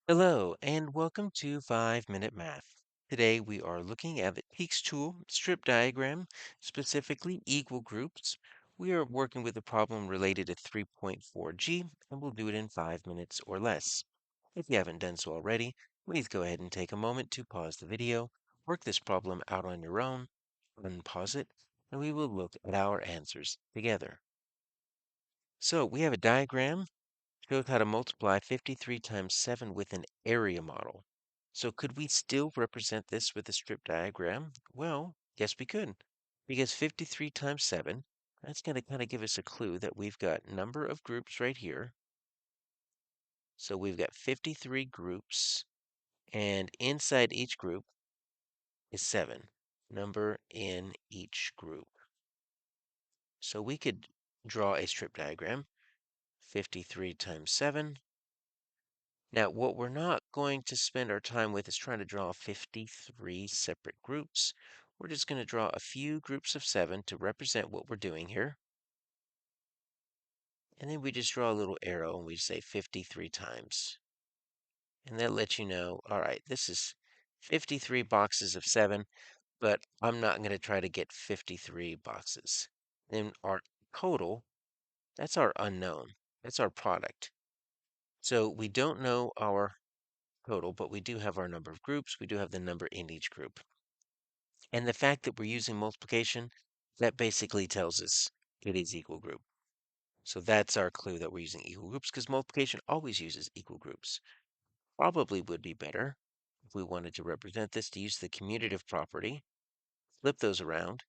Hello, and welcome to 5 Minute Math. Today we are looking at the TEKS tool strip diagram, specifically equal groups. We are working with a problem related to 3.4G, and we'll do it in 5 minutes or less. If you haven't done so already, please go ahead and take a moment to pause the video, work this problem out on your own, unpause it, and we will look at our answers together. So we have a diagram shows how to multiply 53 times 7 with an area model. So could we still represent this with a strip diagram? Well, yes, we could. Because 53 times 7, that's going to kind of give us a clue that we've got number of groups right here. So we've got 53 groups, and inside each group is 7. Number in each group. So we could draw a strip diagram. 53 times 7. Now, what we're not going to spend our time with is trying to draw 53 separate groups. We're just going to draw a few groups of 7 to represent what we're doing here. And then we just draw a little arrow and we say 53 times. And that lets you know, all right, this is 53 boxes of 7, but I'm not going to try to get 53 boxes. Then our total, that's our unknown. That's our product. So we don't know our total, but we do have our number of groups. We do have the number in each group. And the fact that we're using multiplication, that basically tells us it is equal group. So that's our clue that we're using equal groups because multiplication always uses equal groups. Probably would be better if we wanted to represent this to use the commutative property. Flip those around.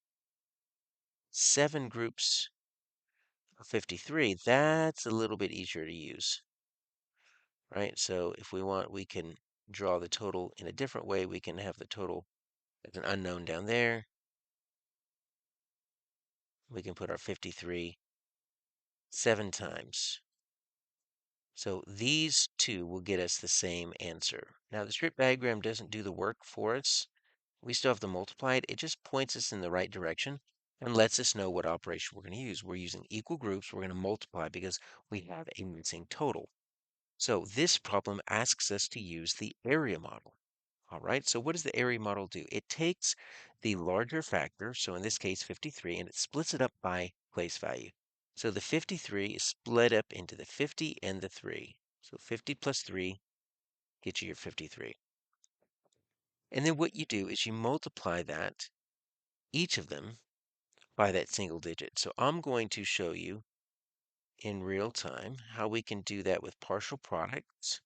7 groups of 53, that's a little bit easier to use, right? So if we want, we can draw the total in a different way. We can have the total as an unknown down there. We can put our 53 7 times. So these two will get us the same answer. Now the strip diagram doesn't do the work for us. We still have to multiply it. It just points us in the right direction and lets us know what operation we're going to use. We're using equal groups. We're going to multiply because we have a missing total. So this problem asks us to use the area model. All right, so what does the area model do? It takes the larger factor, so in this case 53, and it splits it up by place value. So the 53 is split up into the 50 and the 3. So 50 plus 3 gets you your 53. And then what you do is you multiply that, each of them, by that single digit. So I'm going to show you in real time how we can do that with partial products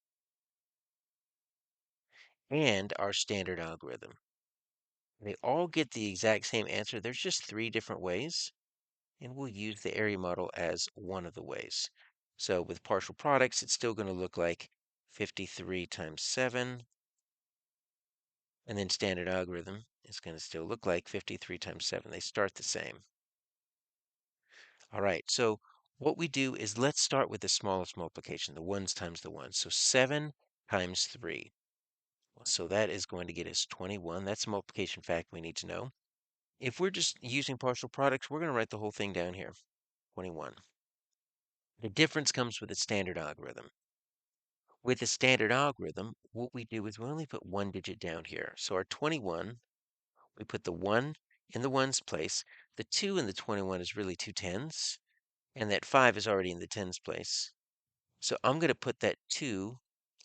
and our standard algorithm. They all get the exact same answer. There's just 3 different ways, and we'll use the area model as one of the ways. So with partial products, it's still going to look like 53 times 7, and then standard algorithm is going to still look like 53 times 7. They start the same. All right, so what we do is let's start with the smallest multiplication, the ones times the ones. So 7 times 3. So that is going to get us 21. That's a multiplication fact we need to know. If we're just using partial products, we're going to write the whole thing down here, 21. The difference comes with the standard algorithm. With the standard algorithm, what we do is we only put one digit down here. So our 21, we put the 1 in the ones place. The 2 in the 21 is really two tens, and that 5 is already in the tens place. So I'm going to put that 2,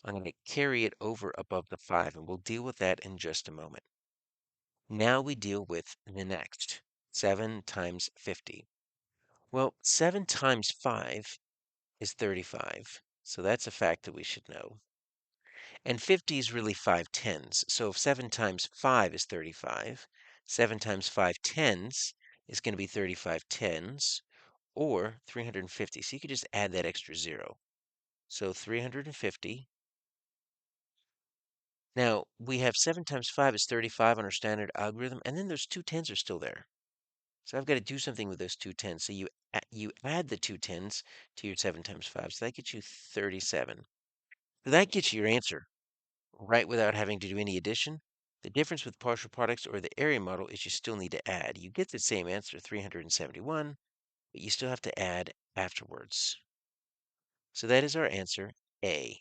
I'm going to carry it over above the 5, and we'll deal with that in just a moment. Now we deal with the next, 7 times 50. Well, 7 times 5 is 35. So that's a fact that we should know. And 50 is really 5 tens. So if 7 times 5 is 35, 7 times 5 tens is going to be 35 tens, or 350. So you could just add that extra 0. So 350. Now, we have 7 times 5 is 35 on our standard algorithm, and then those two tens are still there. So I've got to do something with those two tens. So you add the two tens to your 7 times 5. So that gets you 37. So that gets you your answer right without having to do any addition. The difference with partial products or the area model is you still need to add. You get the same answer, 371, but you still have to add afterwards. So that is our answer, A.